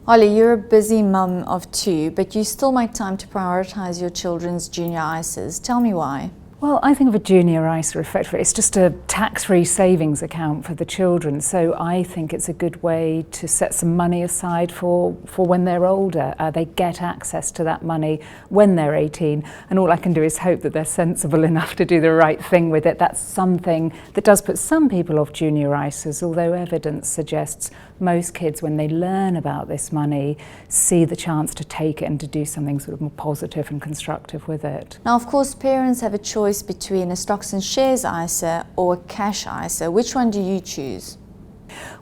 Holly, you're a busy mum of two, but you still make time to prioritise your children's junior ISAs. Tell me why. Well, I think of a junior ISA effectively, it's just a tax-free savings account for the children. So I think it's a good way to set some money aside for when they're older. They get access to that money when they're 18. And all I can do is hope that they're sensible enough to do the right thing with it. That's something that does put some people off junior ISAs, although evidence suggests most kids, when they learn about this money, see the chance to take it and to do something sort of more positive and constructive with it. Now, of course, parents have a choice between a stocks and shares ISA or a cash ISA. Which one do you choose?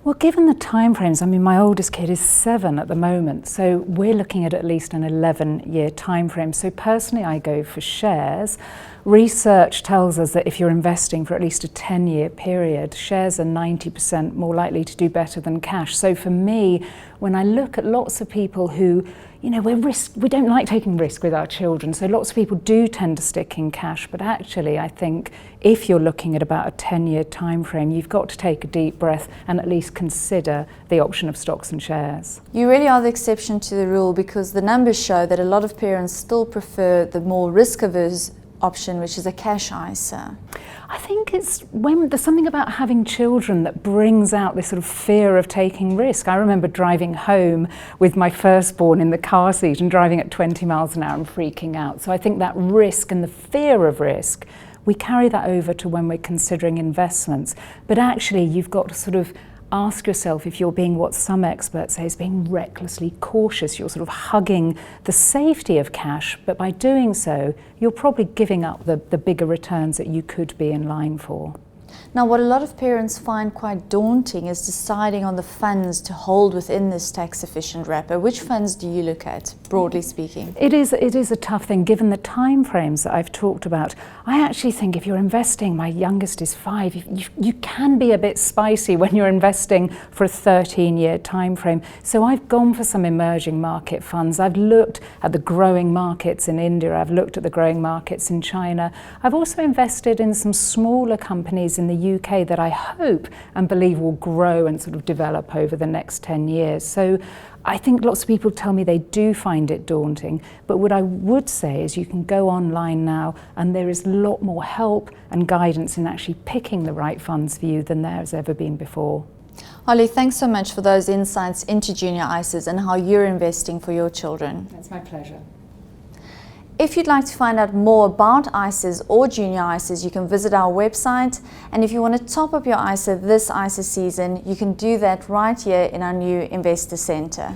Well, given the timeframes, I mean, my oldest kid is 7 at the moment, so we're looking at least an 11-year timeframe. So personally, I go for shares. Research tells us that if you're investing for at least a 10-year period, shares are 90% more likely to do better than cash. So for me, when I look at lots of people who, we don't like taking risk with our children, so lots of people do tend to stick in cash, but actually I think if you're looking at about a 10-year time frame, you've got to take a deep breath and at least consider the option of stocks and shares. You really are the exception to the rule, because the numbers show that a lot of parents still prefer the more risk-averse option, which is a cash ISA. I think it's when there's something about having children that brings out this sort of fear of taking risk. I remember driving home with my firstborn in the car seat and driving at 20 miles an hour and freaking out. So I think that risk and the fear of risk, we carry that over to when we're considering investments. But actually you've got to sort of ask yourself if you're being what some experts say is being recklessly cautious. You're sort of hugging the safety of cash, but by doing so, you're probably giving up the bigger returns that you could be in line for. Now, what a lot of parents find quite daunting is deciding on the funds to hold within this tax-efficient wrapper. Which funds do you look at, broadly speaking? It is a tough thing, given the time frames that I've talked about. I actually think if you're investing, my youngest is 5, you can be a bit spicy when you're investing for a 13-year time frame. So I've gone for some emerging market funds. I've looked at the growing markets in India. I've looked at the growing markets in China. I've also invested in some smaller companies in the UK that I hope and believe will grow and sort of develop over the next 10 years. So I think lots of people tell me they do find it daunting, but what I would say is you can go online now and there is a lot more help and guidance in actually picking the right funds for you than there has ever been before. Holly, thanks so much for those insights into junior ISAs and how you're investing for your children. It's my pleasure. If you'd like to find out more about ISAs or junior ISAs, you can visit our website. And if you want to top up your ISA this ISA season, you can do that right here in our new Investor Centre.